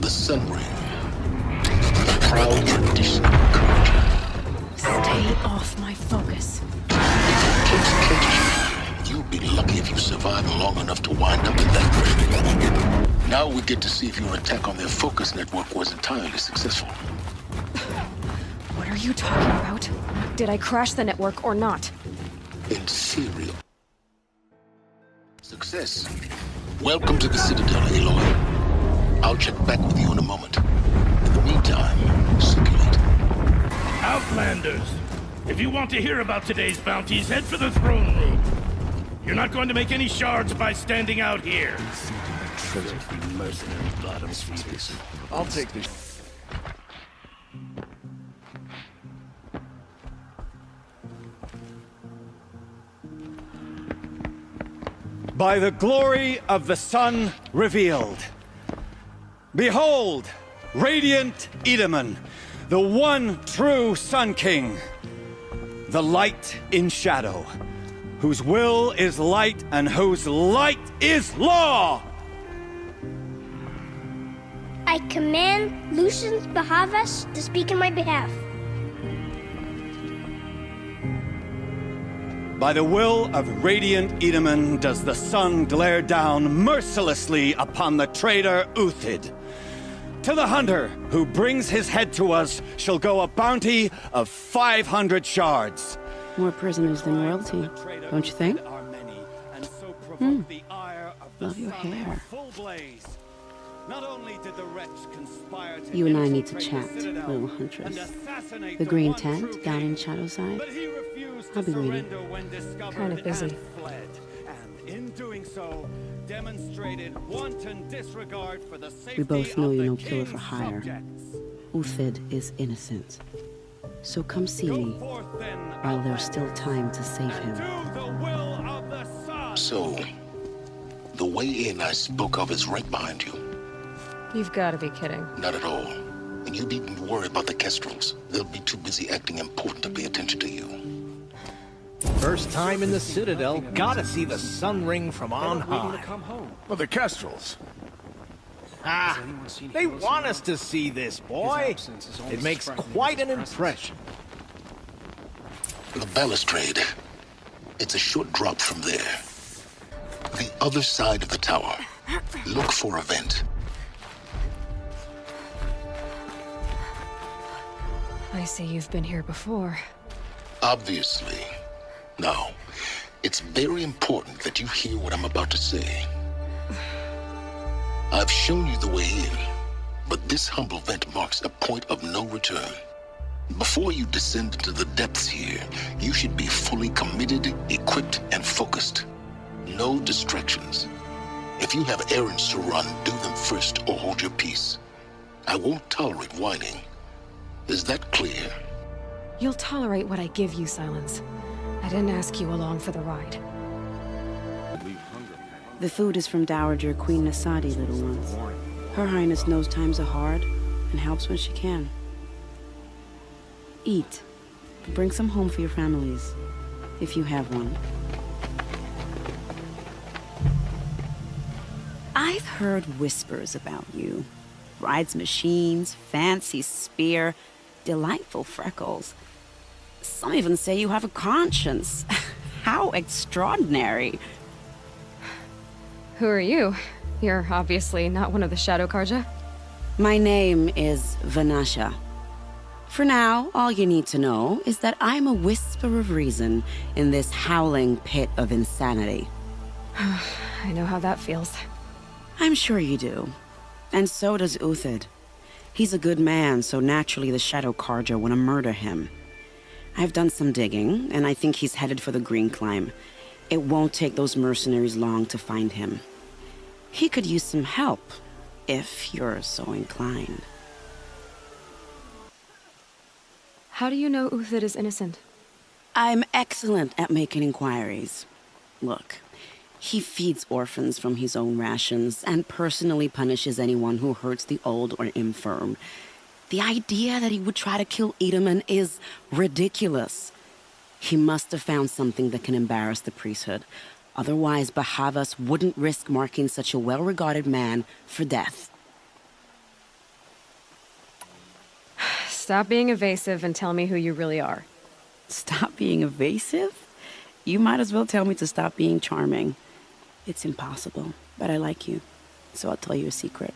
The Sun Ring. A proud tradition of courage. Stay off my focus. Case catches you. You'll be lucky if you survive long enough to wind up in that ring. Now we get to see if your attack on their focus network was entirely successful. What are you talking about? Did I crash the network or not? In theory. Success. Welcome to the Citadel, Aloy. I'll check back with you in a moment. In the meantime, circulate. Outlanders! If you want to hear about today's bounties, head for the throne room. You're not going to make any shards by standing out here. Mercenary bottom feeders. I'll take this. By the glory of the sun revealed. Behold, radiant Edaman, the one true Sun King. The light in shadow, whose will is light and whose light is law! I command Lucius Bahavas to speak in my behalf. By the will of radiant Edaman does the sun glare down mercilessly upon the traitor Uthid. To the hunter who brings his head to us shall go a bounty of 500 shards. More prisoners than royalty, don't you think? Love your hair. Not only did the wretch conspire to You and I need to chat, little huntress. The green tent down in Shadowside. I'll be waiting. Kind of busy. And in doing so, demonstrated wanton disregard for the safety We both know of you're the no killer king's for hire. subjects. Uthid is innocent. So come see me, Go forth then, while there's still time to save him. do the will of the sun. So, the way in I spoke of is right behind you. You've got to be kidding. Not at all. And you needn't worry about the Kestrels. They'll be too busy acting important to pay attention to you. First time in the Citadel, gotta see the Sun Ring from on high. Well, the Kestrels. Ah, they want us to see this, boy. It makes quite an impression. The balustrade. It's a short drop from there. The other side of the tower. Look for a vent. I see you've been here before. Obviously. Now, it's very important that you hear what I'm about to say. I've shown you the way in, but this humble vent marks a point of no return. Before you descend into the depths here, you should be fully committed, equipped, and focused. No distractions. If you have errands to run, do them first or hold your peace. I won't tolerate whining. Is that clear? You'll tolerate what I give you, Silence. I didn't ask you along for the ride. The food is from Dowager Queen Nasadi, little ones. Her Highness knows times are hard and helps when she can. Eat. Bring some home for your families, if you have one. I've heard whispers about you. Rides machines, fancy spear, delightful freckles. Some even say you have a conscience. How extraordinary. Who are you? You're obviously not one of the Shadow Karja. My name is Vanasha. For now, all you need to know is that I'm a whisper of reason in this howling pit of insanity. I know how that feels. I'm sure you do. And so does Uthid. He's a good man, so naturally the Shadow Karja want to murder him. I've done some digging, and I think he's headed for the Green Climb. It won't take those mercenaries long to find him. He could use some help, if you're so inclined. How do you know Uthid is innocent? I'm excellent at making inquiries. Look, he feeds orphans from his own rations and personally punishes anyone who hurts the old or infirm. The idea that he would try to kill Edaman is ridiculous. He must have found something that can embarrass the priesthood. Otherwise, Bahavas wouldn't risk marking such a well-regarded man for death. Stop being evasive and tell me who you really are. Stop being evasive? You might as well tell me to stop being charming. It's impossible, but I like you, so I'll tell you a secret.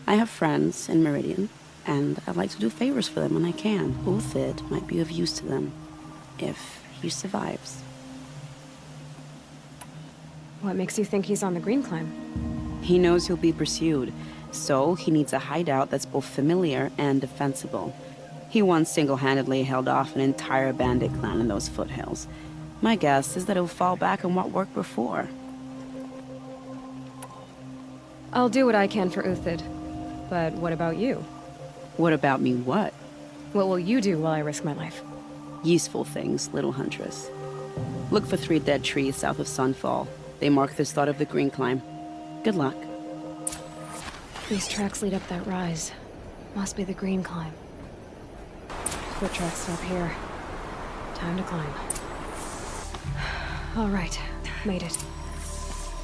I have friends in Meridian, and I like to do favors for them when I can. Uthid might be of use to them, if he survives. What makes you think he's on the Green Climb? He knows he'll be pursued, so he needs a hideout that's both familiar and defensible. He once single-handedly held off an entire bandit clan in those foothills. My guess is that he'll fall back on what worked before. I'll do what I can for Uthid. But what about you? What about me what? What will you do while I risk my life? Useful things, little huntress. Look for 3 dead trees south of Sunfall. They mark the start of the Green Climb. Good luck. These tracks lead up that rise. Must be the Green Climb. Foot tracks stop here. Time to climb. All right, made it.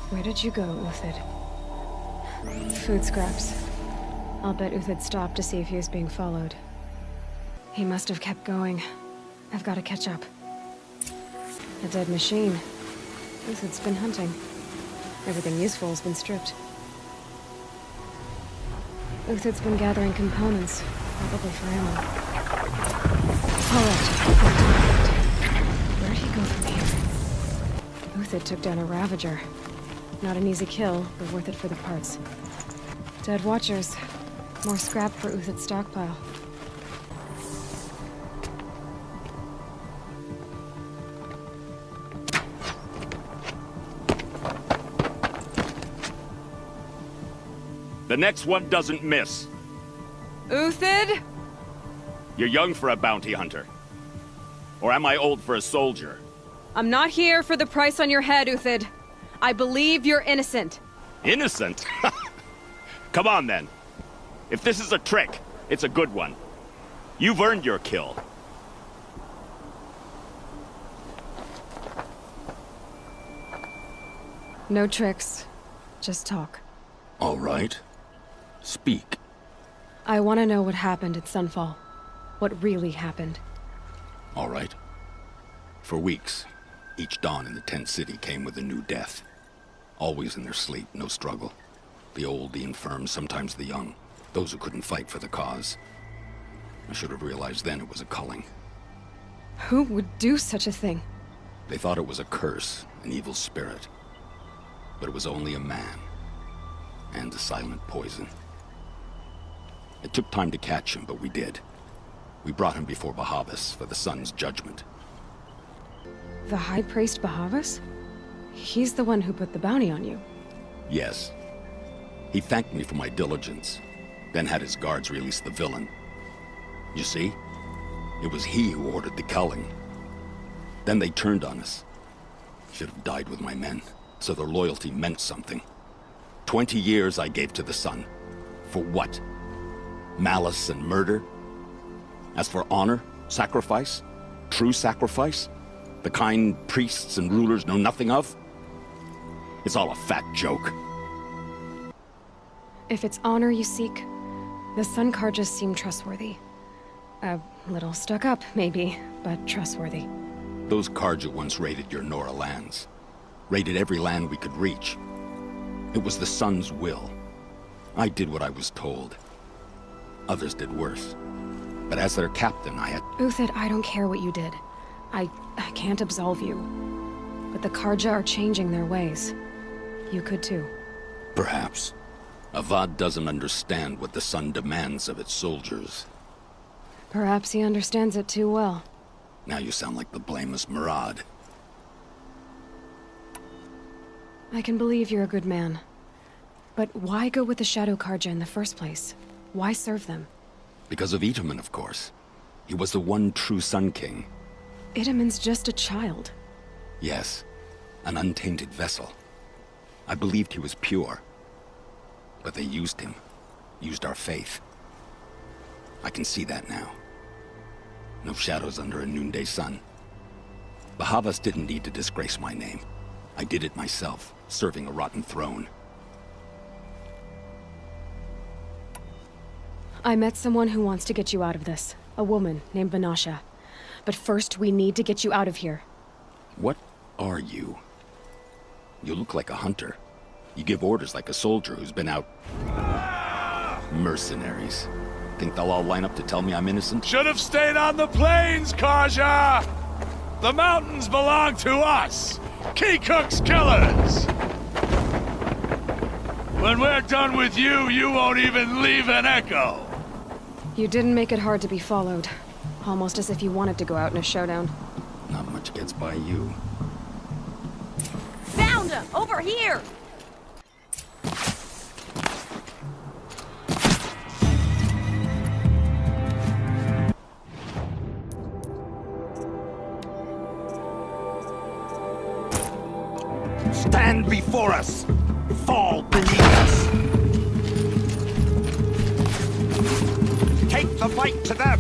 Where did you go, Uthid? Food scraps. I'll bet Uthid stopped to see if he was being followed. He must have kept going. I've got to catch up. A dead machine. Uthid's been hunting. Everything useful has been stripped. Uthid's been gathering components, probably for ammo. Alright, where'd he go from here? Uthid took down a Ravager. Not an easy kill, but worth it for the parts. Dead Watchers. More scrap for Uthid's stockpile. The next one doesn't miss. Uthid? You're young for a bounty hunter. Or am I old for a soldier? I'm not here for the price on your head, Uthid. I believe you're innocent. Innocent? Come on, then. If this is a trick, it's a good one. You've earned your kill. No tricks. Just talk. All right. Speak. I want to know what happened at Sunfall. What really happened. All right. For weeks, each dawn in the tent city came with a new death. Always in their sleep, no struggle. The old, the infirm, sometimes the young. Those who couldn't fight for the cause. I should have realized then it was a culling. Who would do such a thing? They thought it was a curse, an evil spirit. But it was only a man. And a silent poison. It took time to catch him, but we did. We brought him before Bahavas for the sun's judgment. The High Priest Bahavas? He's the one who put the bounty on you. Yes. He thanked me for my diligence, then had his guards release the villain. You see? It was he who ordered the culling. Then they turned on us. Should have died with my men, so their loyalty meant something. 20 years I gave to the sun. For what? Malice and murder? As for honor, sacrifice, true sacrifice, the kind priests and rulers know nothing of? It's all a fat joke. If it's honor you seek, the Sun Karjas seem trustworthy. A little stuck up, maybe, but trustworthy. Those Karja once raided your Nora lands. Raided every land we could reach. It was the Sun's will. I did what I was told. Others did worse. But as their captain, I had... Uthid, I don't care what you did. I can't absolve you. But the Karja are changing their ways. You could too. Perhaps. Avad doesn't understand what the Sun demands of its soldiers. Perhaps he understands it too well. Now you sound like the blameless Murad. I can believe you're a good man. But why go with the Shadow Karja in the first place? Why serve them? Because of Itaman, of course. He was the one true Sun King. Itaman's just a child. Yes, an untainted vessel. I believed he was pure. But they used him. Used our faith. I can see that now. No shadows under a noonday sun. Bahavas didn't need to disgrace my name. I did it myself, serving a rotten throne. I met someone who wants to get you out of this. A woman named Vanasha. But first, we need to get you out of here. What are you? You look like a hunter. You give orders like a soldier who's been out... Mercenaries. Think they'll all line up to tell me I'm innocent? Should have stayed on the plains, Kaja! The mountains belong to us! Keycook's killers! When we're done with you, you won't even leave an echo! You didn't make it hard to be followed. Almost as if you wanted to go out in a showdown. Not much gets by you. Found him! Over here! Stand before us! Fall beneath us! Take the fight to them!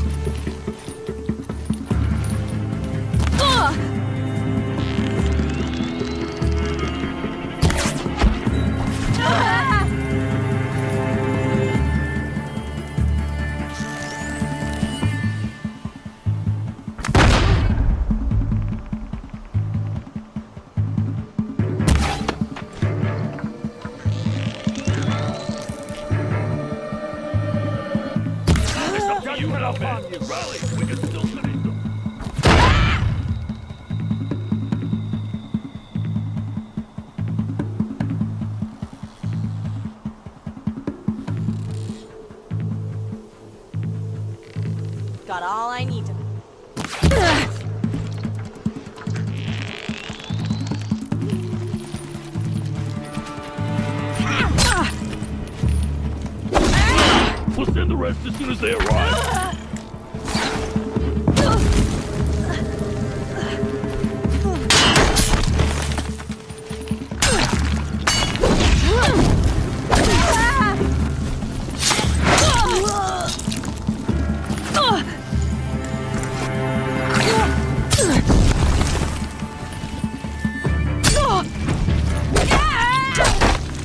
Rally! We can still finish them! Got all I need to... We'll send the rest as soon as they arrive.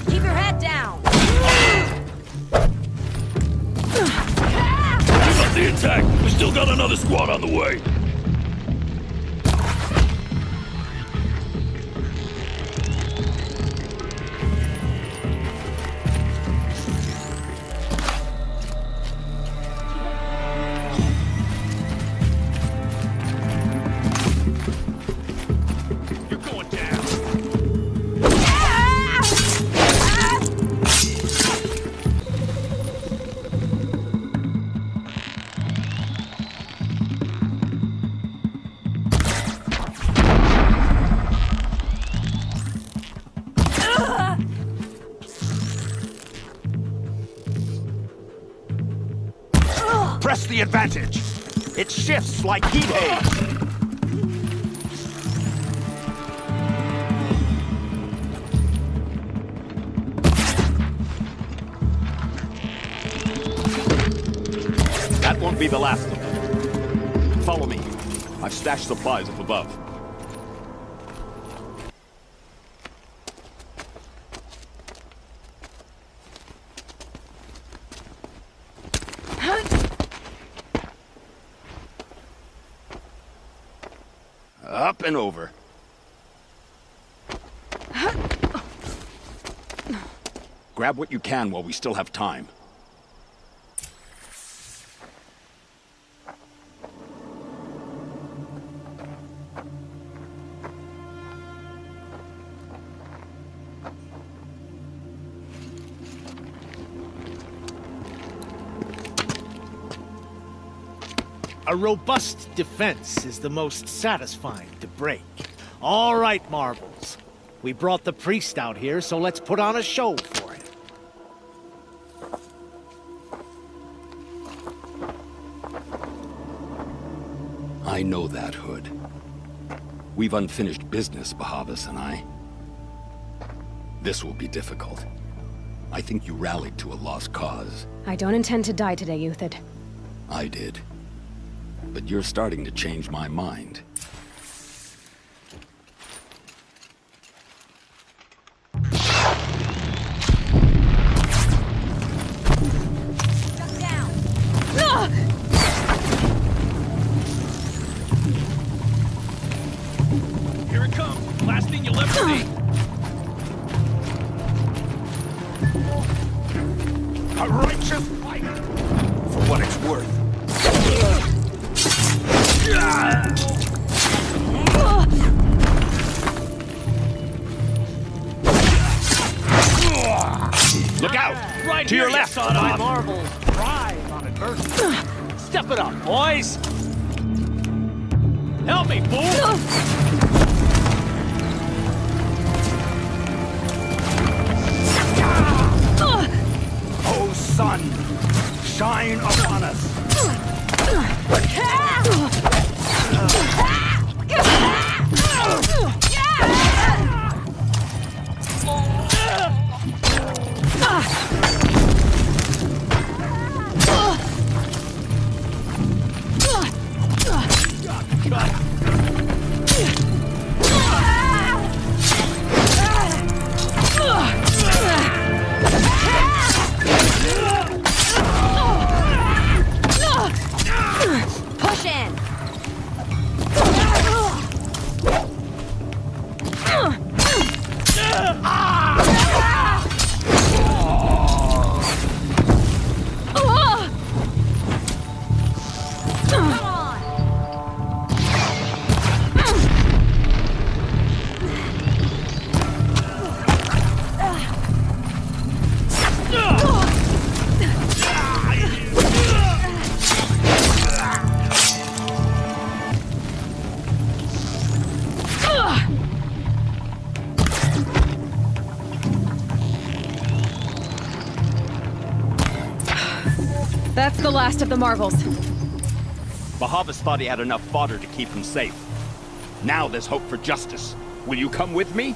Keep your head down! Keep up the attack! We still got another squad on the way! Press the advantage! It shifts like heat haze! That won't be the last of them. Follow me. I've stashed supplies up above. Up and over. Grab what you can while we still have time. A robust defense is the most satisfying to break. All right, Marbles. We brought the priest out here, so let's put on a show for him. I know that, Hood. We've unfinished business, Bahavas and I. This will be difficult. I think you rallied to a lost cause. I don't intend to die today, Uthid. I did. But you're starting to change my mind. Duck down! For what it's worth. Look out! Right To here, your left! My marbles thrive on adversity. Step it up, boys! Help me, fool! Oh, sun, shine upon us. Push in! Come on! That's the last of the marvels. Bahavas thought he had enough fodder to keep him safe. Now there's hope for justice. Will you come with me?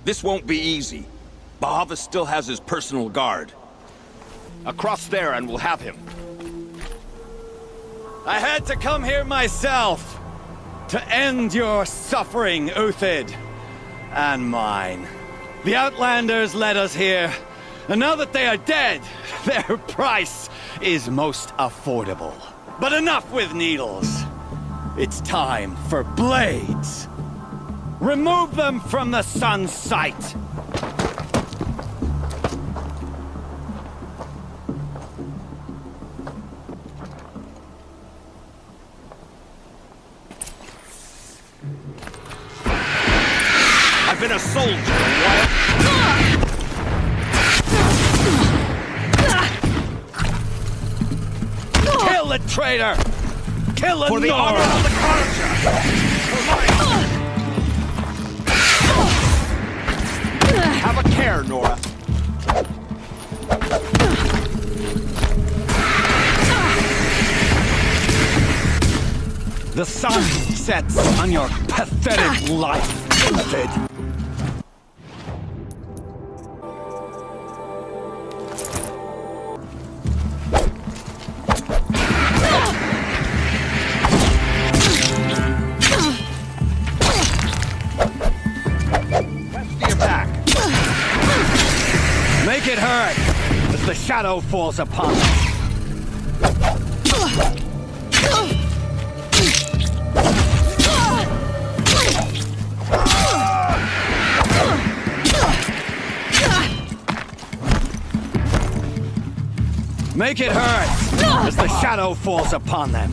This won't be easy. Bahavas still has his personal guard. Across there and we'll have him. I had to come here myself to end your suffering, Uthid, and mine. The Outlanders led us here, and now that they are dead, their price is most affordable. But enough with needles. It's time for blades. Remove them from the sun's sight. I've been a soldier a while. Kill the traitor! Kill the For the honor Nora! of the Karaja! Have a care, Nora. The sun sets on your pathetic life, Uthid. Make it hurt as the shadow falls upon us. Make it hurt as the shadow falls upon them.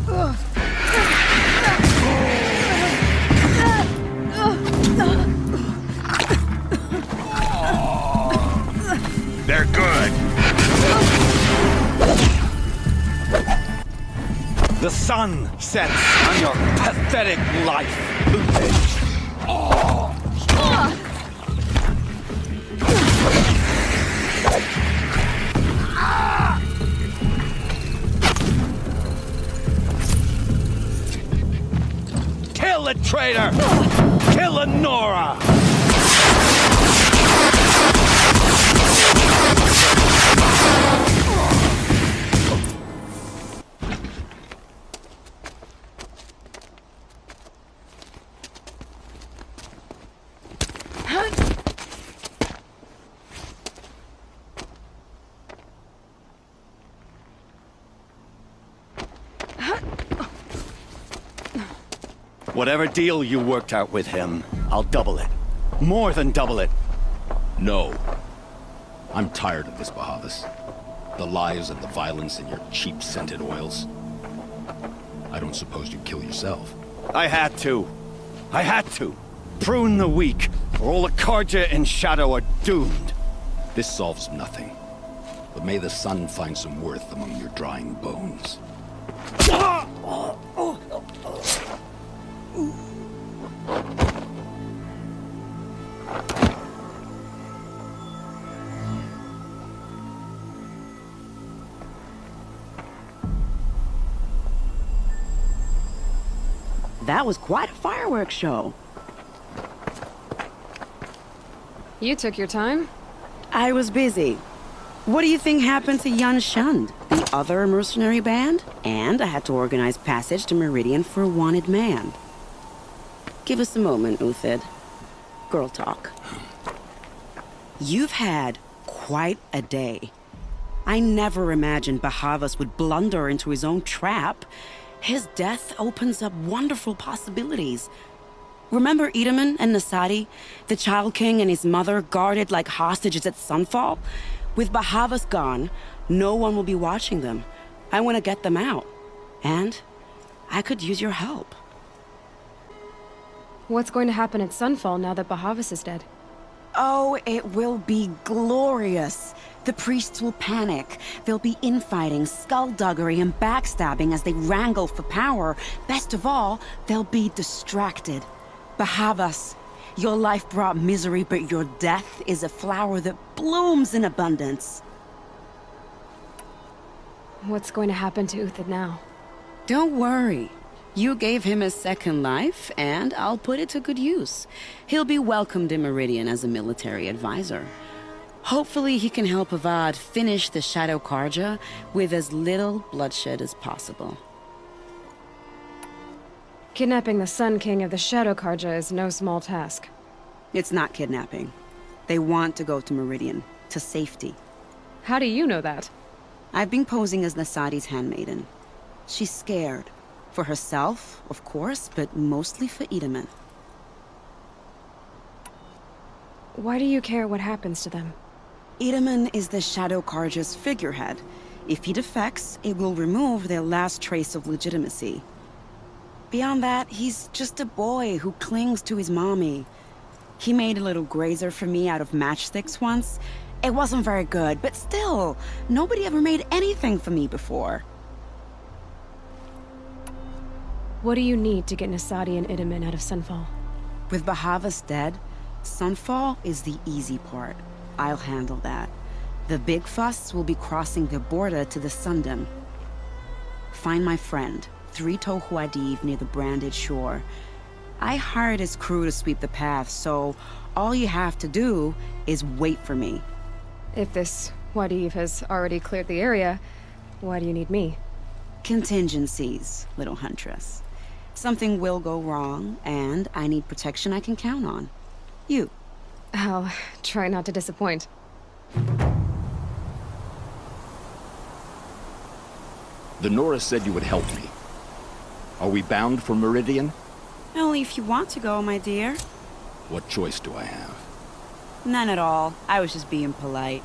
They're good. The sun sets on your pathetic life, Uthid. Kill the traitor! Kill the Nora! Whatever deal you worked out with him, I'll double it. More than double it. No. I'm tired of this, Bahavas. The lies and the violence in your cheap scented oils. I don't suppose you'd kill yourself. I had to. I had to. Prune the weak, or all the Karja in Shadow are doomed. This solves nothing. But may the sun find some worth among your drying bones. That was quite a fireworks show. You took your time? I was busy. What do you think happened to Yan Shund, the other mercenary band? And I had to organize passage to Meridian for a wanted man. Give us a moment, Uthid. Girl talk. You've had quite a day. I never imagined Bahavas would blunder into his own trap. His death opens up wonderful possibilities. Remember Edaman and Nasadi, the Child King and his mother guarded like hostages at Sunfall? With Bahavas gone, no one will be watching them. I want to get them out. And I could use your help. What's going to happen at Sunfall now that Bahavas is dead? Oh, it will be glorious. The priests will panic. There'll be infighting, skullduggery, and backstabbing as they wrangle for power. Best of all, they'll be distracted. Bahavas, your life brought misery, but your death is a flower that blooms in abundance. What's going to happen to Uthid now? Don't worry. You gave him a second life, and I'll put it to good use. He'll be welcomed in Meridian as a military advisor. Hopefully he can help Avad finish the Shadow Karja with as little bloodshed as possible. Kidnapping the Sun King of the Shadow Karja is no small task. It's not kidnapping. They want to go to Meridian, to safety. How do you know that? I've been posing as Nasadi's handmaiden. She's scared. For herself, of course, but mostly for Edaman. Why do you care what happens to them? Edaman is the Shadow Karja's figurehead. If he defects, it will remove their last trace of legitimacy. Beyond that, he's just a boy who clings to his mommy. He made a little grazer for me out of matchsticks once. It wasn't very good, but still, nobody ever made anything for me before. What do you need to get Nasadi and Edaman out of Sunfall? With Bahavas dead, Sunfall is the easy part. I'll handle that. The big fuss will be crossing the border to the Sundom. Find my friend, Three-Toe Huadiv, near the branded shore. I hired his crew to sweep the path, so all you have to do is wait for me. If this Huadiv has already cleared the area, why do you need me? Contingencies, little huntress. Something will go wrong, and I need protection I can count on. You. I'll try not to disappoint. The Nora said you would help me. Are we bound for Meridian? Only if you want to go, my dear. What choice do I have? None at all. I was just being polite.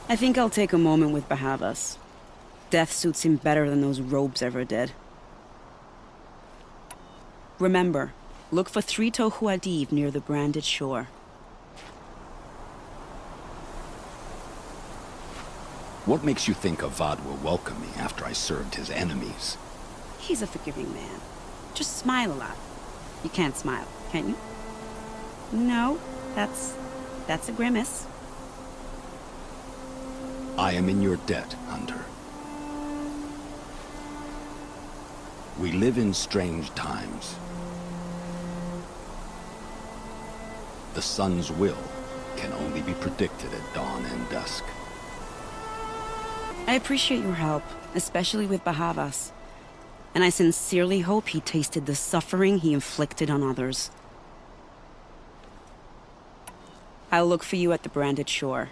I think I'll take a moment with Bahavas. Death suits him better than those robes ever did. Remember, look for Three-Toe Huadiv near the branded shore. What makes you think Avad will welcome me after I served his enemies? He's a forgiving man. Just smile a lot. You can't smile, can you? No, that's a grimace. I am in your debt, Hunter. We live in strange times. The sun's will can only be predicted at dawn and dusk. I appreciate your help, especially with Bahavas. And I sincerely hope he tasted the suffering he inflicted on others. I'll look for you at the branded shore.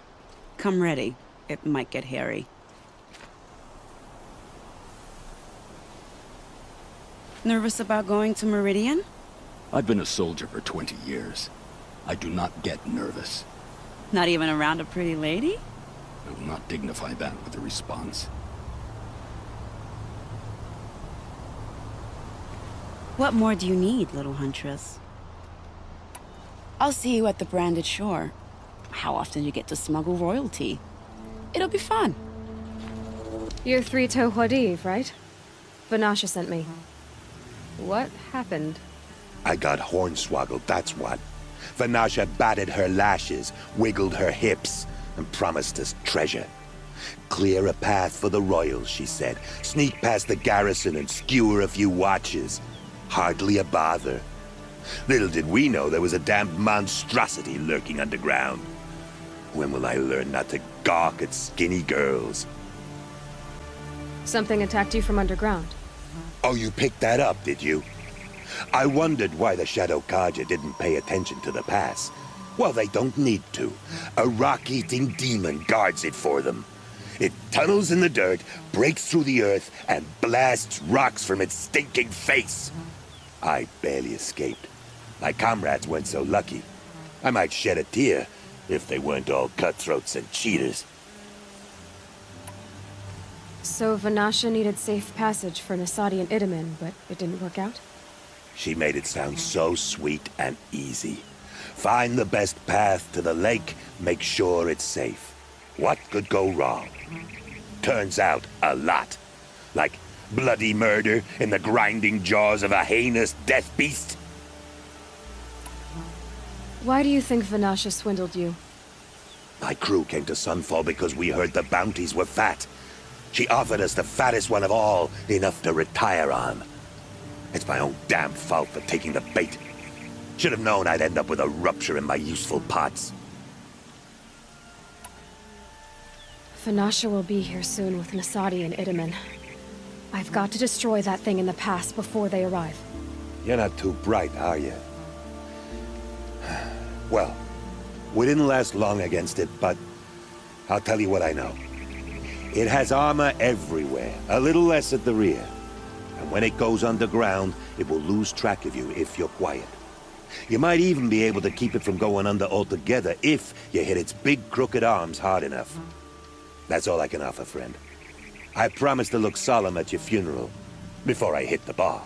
Come ready. It might get hairy. Nervous about going to Meridian? I've been a soldier for 20 years. I do not get nervous. Not even around a pretty lady? I will not dignify that with a response. What more do you need, little huntress? I'll see you at the Branded Shore. How often you get to smuggle royalty? It'll be fun. You're Three-Toe Huadiv, right? Vanasha sent me. What happened? I got hornswoggled, that's what. Vanasha batted her lashes, wiggled her hips, and promised us treasure. Clear a path for the royals, she said. Sneak past the garrison and skewer a few watches. Hardly a bother. Little did we know there was a damned monstrosity lurking underground. When will I learn not to gawk at skinny girls? Something attacked you from underground. Oh, you picked that up, did you? I wondered why the Shadow Kaja didn't pay attention to the pass. Well, they don't need to. A rock-eating demon guards it for them. It tunnels in the dirt, breaks through the earth, and blasts rocks from its stinking face. I barely escaped. My comrades weren't so lucky. I might shed a tear if they weren't all cutthroats and cheaters. So Vanasha needed safe passage for Nasadi and Idaman, but it didn't work out? She made it sound so sweet and easy. Find the best path to the lake, make sure it's safe. What could go wrong? Turns out, a lot. Like bloody murder in the grinding jaws of a heinous death beast. Why do you think Vanasha swindled you? My crew came to Sunfall because we heard the bounties were fat. She offered us the fattest one of all, enough to retire on. It's my own damn fault for taking the bait. Should have known I'd end up with a rupture in my useful parts. Vanasha will be here soon with Nasadi and Idaman. I've got to destroy that thing in the pass before they arrive. You're not too bright, are you? Well, we didn't last long against it, but I'll tell you what I know. It has armor everywhere, a little less at the rear. And when it goes underground, it will lose track of you if you're quiet. You might even be able to keep it from going under altogether if you hit its big crooked arms hard enough. That's all I can offer, friend. I promise to look solemn at your funeral before I hit the bar.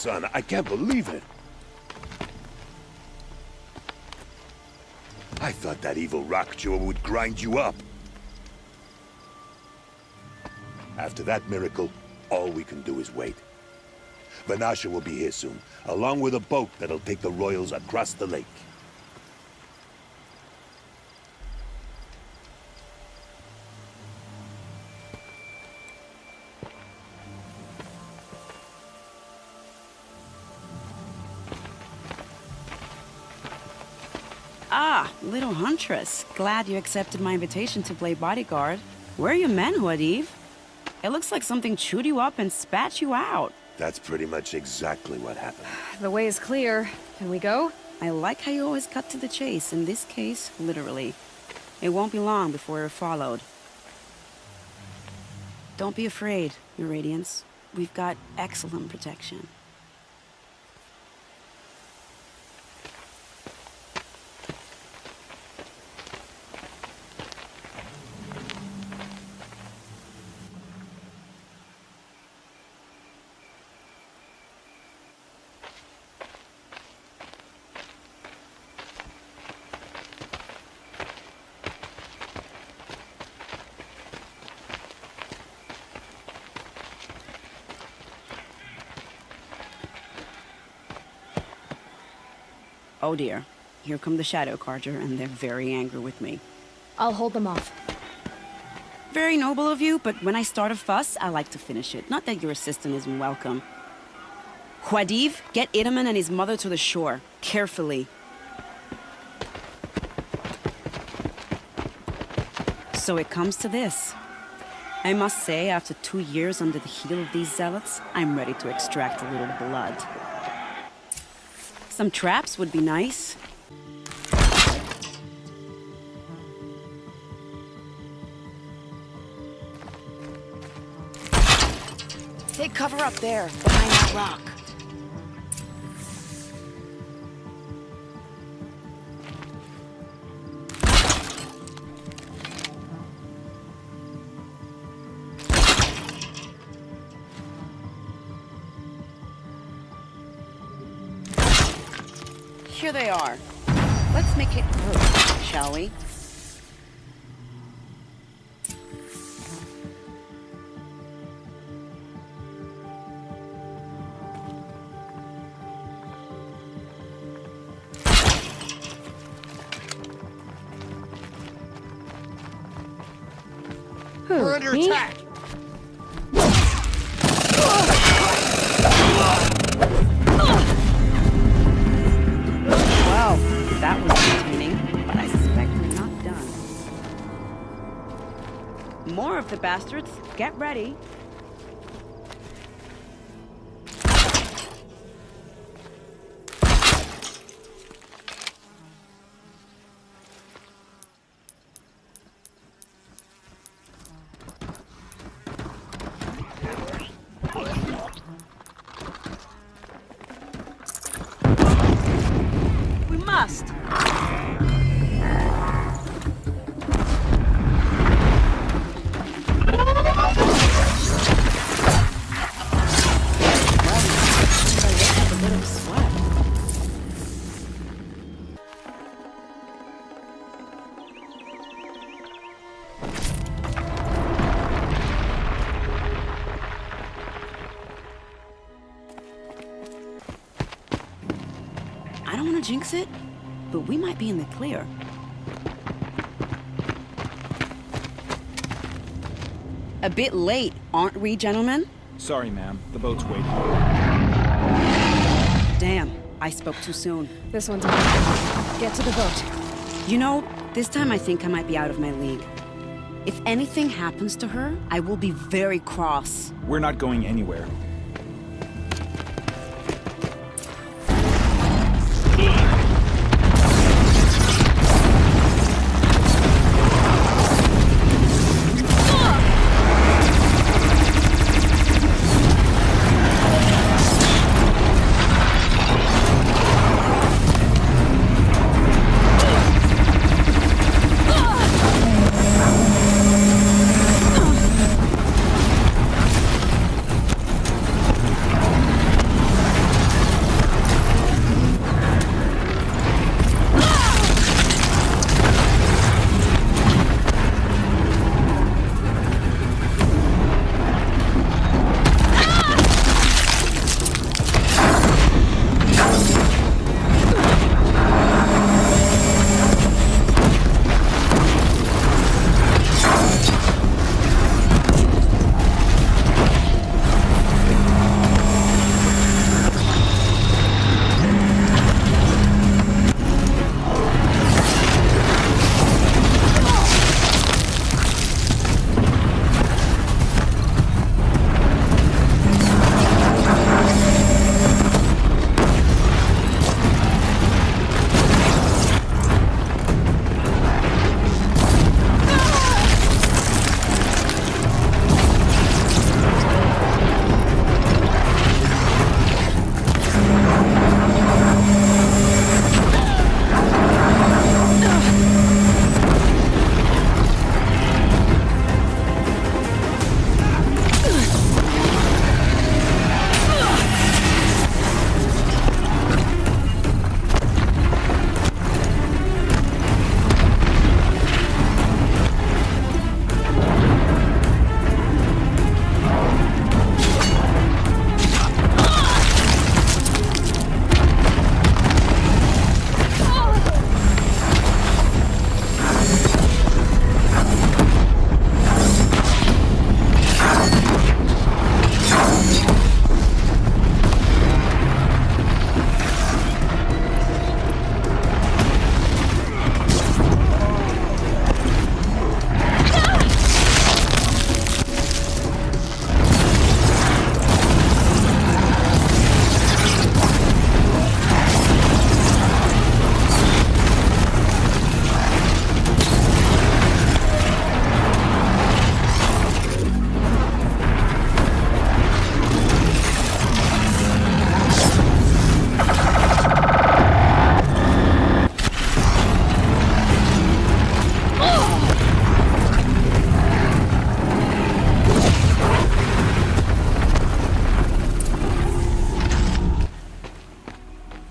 son. I can't believe it. I thought that evil rock jaw would grind you up. After that miracle, all we can do is wait. Vanasha will be here soon, along with a boat that'll take the royals across the lake. Ah, little huntress. Glad you accepted my invitation to play bodyguard. Where are your men, Huadiv? It looks like something chewed you up and spat you out. That's pretty much exactly what happened. The way is clear. Can we go? I like how you always cut to the chase, in this case, literally. It won't be long before we're followed. Don't be afraid, Your Radiance. We've got excellent protection. Oh dear, here come the Shadow Carja, and they're very angry with me. I'll hold them off. Very noble of you, but when I start a fuss, I like to finish it. Not that your assistant isn't welcome. Huadiv, get Itaman and his mother to the shore. Carefully. So it comes to this. I must say, after 2 years under the heel of these zealots, I'm ready to extract a little blood. Some traps would be nice. Take cover up there, behind that rock. Here they are. Let's make it group, shall we? We're under attack! Well, that was entertaining, but I suspect we're not done. More of the bastards. Get ready. We must. I don't want to jinx it, but we might be in the clear. A bit late, aren't we, gentlemen? Sorry, ma'am. The boat's waiting. Damn, I spoke too soon. This one's mine. Get to the boat. You know, this time I think I might be out of my league. If anything happens to her, I will be very cross. We're not going anywhere.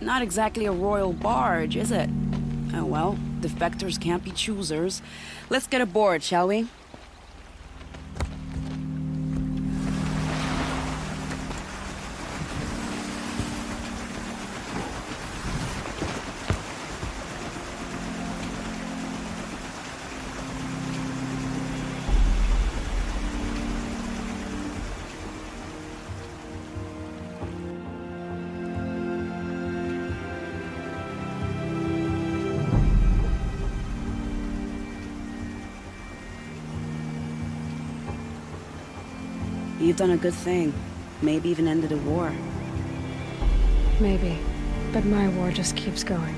Not exactly a royal barge, is it? Oh well, defectors can't be choosers. Let's get aboard, shall we? You've done a good thing. Maybe even ended a war. Maybe. But my war just keeps going.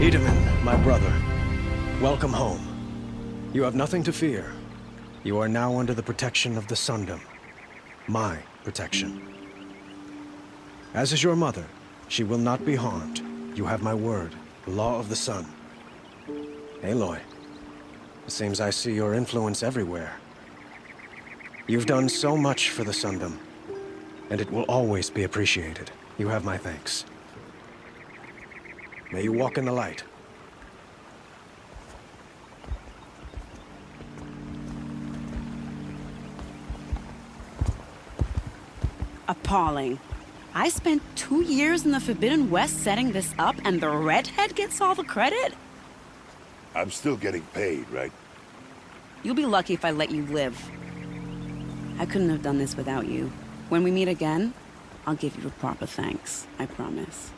Wiedemann, my brother, welcome home. You have nothing to fear. You are now under the protection of the Sundom. My protection. As is your mother, she will not be harmed. You have my word, the law of the sun. Aloy, it seems I see your influence everywhere. You've done so much for the Sundom, and it will always be appreciated. You have my thanks. May you walk in the light. Appalling. I spent 2 years in the Forbidden West setting this up, and the redhead gets all the credit? I'm still getting paid, right? You'll be lucky if I let you live. I couldn't have done this without you. When we meet again, I'll give you a proper thanks, I promise.